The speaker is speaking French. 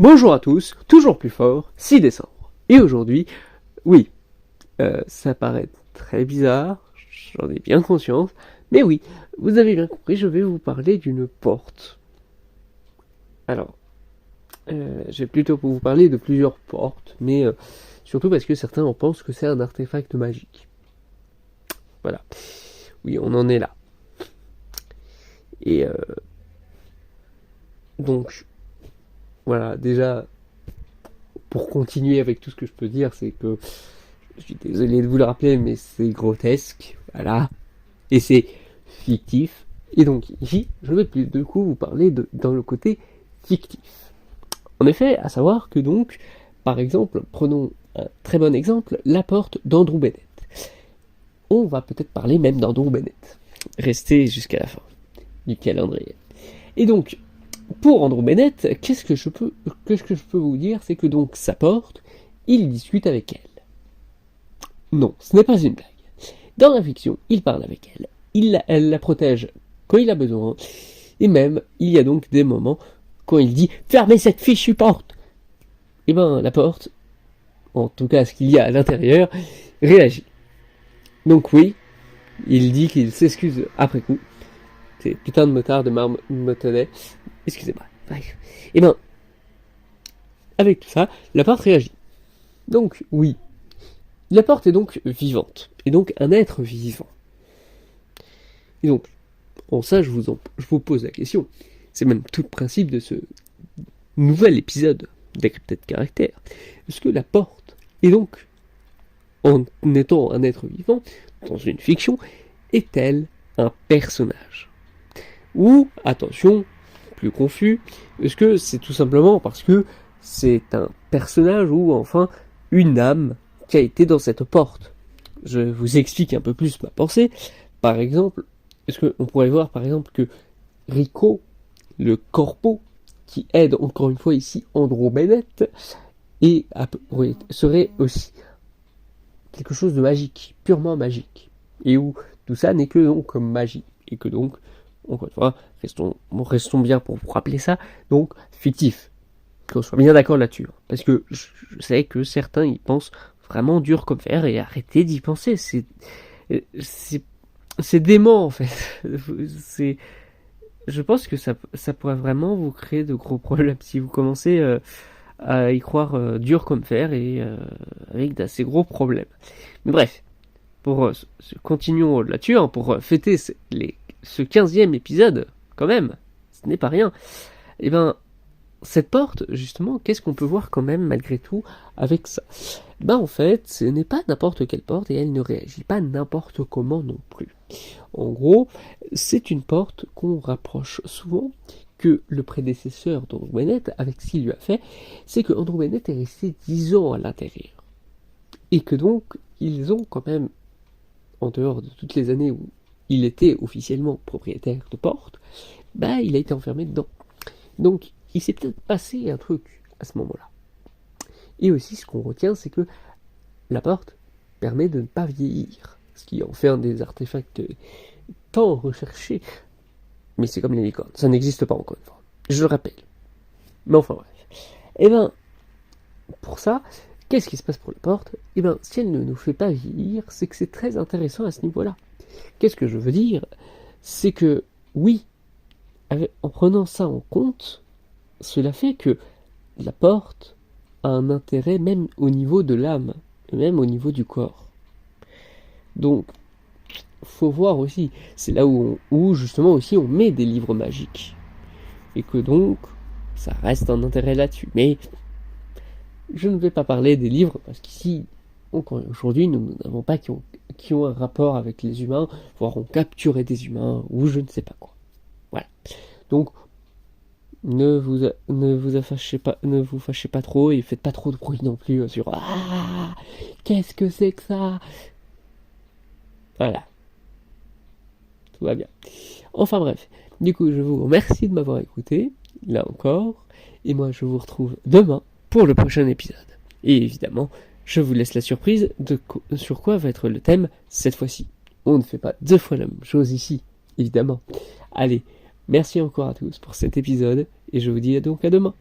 Bonjour à tous, toujours plus fort, 6 décembre. Et aujourd'hui, oui, ça paraît très bizarre, j'en ai bien conscience, mais oui, vous avez bien compris, je vais vous parler d'une porte. Alors, je vais plutôt vous parler de plusieurs portes, mais surtout parce que certains en pensent que c'est un artefact magique. Voilà, oui, on en est là. Et donc, voilà, déjà, pour continuer avec tout ce que je peux dire, c'est que je suis désolé de vous le rappeler, mais c'est grotesque, voilà, et c'est fictif. Et donc ici, je vais plus du coup vous parler dans le côté fictif. En effet, à savoir que donc, par exemple, prenons un très bon exemple, la porte d'Andrew Bennett. On va peut-être parler même d'Andrew Bennett. Restez jusqu'à la fin du calendrier. Et donc, pour Andrew Bennett, qu'est-ce que je peux vous dire, c'est que donc sa porte, il discute avec elle. Non, ce n'est pas une blague. Dans la fiction, il parle avec elle. Elle la protège quand il a besoin. Et même, il y a donc des moments quand il dit « Fermez cette fichue porte !» Et ben, la porte, en tout cas ce qu'il y a à l'intérieur, réagit. Donc oui, il dit qu'il s'excuse après coup. C'est putain de motard de marmotonnet. Excusez-moi. Bref. Et ben, avec tout ça, la porte réagit. Donc oui, la porte est donc vivante, et donc un être vivant. Et donc, en ça, je vous pose la question. C'est même tout le principe de ce nouvel épisode d'Encrypted Caractère. Est-ce que la porte est donc, en étant un être vivant, dans une fiction, est-elle un personnage? Ou, attention, plus confus, est-ce que c'est tout simplement parce que c'est un personnage ou enfin une âme qui a été dans cette porte? Je vous explique un peu plus ma pensée. Par exemple, est-ce qu'on pourrait voir par exemple que Rico, le corpo, qui aide encore une fois ici Andrew Bennett, serait aussi quelque chose de magique, purement magique, et où tout ça n'est que donc comme magie, et que donc, encore une fois, restons bien pour vous rappeler ça, donc fictif, qu'on soit bien d'accord là-dessus, parce que je sais que certains y pensent vraiment dur comme fer, et arrêtez d'y penser, c'est dément en fait, je pense que ça pourrait vraiment vous créer de gros problèmes si vous commencez à y croire dur comme fer et avec d'assez gros problèmes. Mais bref, continuons là-dessus, pour fêter ce 15e épisode, quand même, ce n'est pas rien. Et ben, cette porte, justement, qu'est-ce qu'on peut voir quand même, malgré tout, avec ça? Ben, en fait, ce n'est pas n'importe quelle porte, et elle ne réagit pas n'importe comment non plus. En gros, c'est une porte qu'on rapproche souvent que le prédécesseur d'Andrew Bennett, avec ce qu'il lui a fait, c'est que Andrew Bennett est resté 10 ans à l'intérieur. Et que donc, ils ont quand même, en dehors de toutes les années où il était officiellement propriétaire de porte, bah, il a été enfermé dedans. Donc, il s'est peut-être passé un truc à ce moment-là. Et aussi, ce qu'on retient, c'est que la porte permet de ne pas vieillir, ce qui en fait un des artefacts tant recherchés. Mais c'est comme les licornes, ça n'existe pas encore une fois. Je le rappelle. Mais enfin bref. Et ben, pour ça, qu'est-ce qui se passe pour la porte? Et ben, si elle ne nous fait pas vieillir, c'est que c'est très intéressant à ce niveau-là. Qu'est-ce que je veux dire? C'est que, oui, en prenant ça en compte, cela fait que la porte a un intérêt même au niveau de l'âme, même au niveau du corps. Donc, faut voir aussi, c'est là où justement aussi on met des livres magiques. Et que donc, ça reste un intérêt là-dessus. Mais, je ne vais pas parler des livres, parce qu'ici, aujourd'hui, nous n'avons pas qui ont un rapport avec les humains, voire ont capturé des humains, ou je ne sais pas quoi. Voilà. Donc, ne vous fâchez pas trop, et faites pas trop de bruit non plus sur « Ah, qu'est-ce que c'est que ça ?» Voilà. Tout va bien. Enfin bref, du coup je vous remercie de m'avoir écouté, là encore, et moi je vous retrouve demain pour le prochain épisode. Et évidemment, je vous laisse la surprise sur quoi va être le thème cette fois-ci. On ne fait pas 2 fois la même chose ici, évidemment. Allez, merci encore à tous pour cet épisode, et je vous dis donc à demain.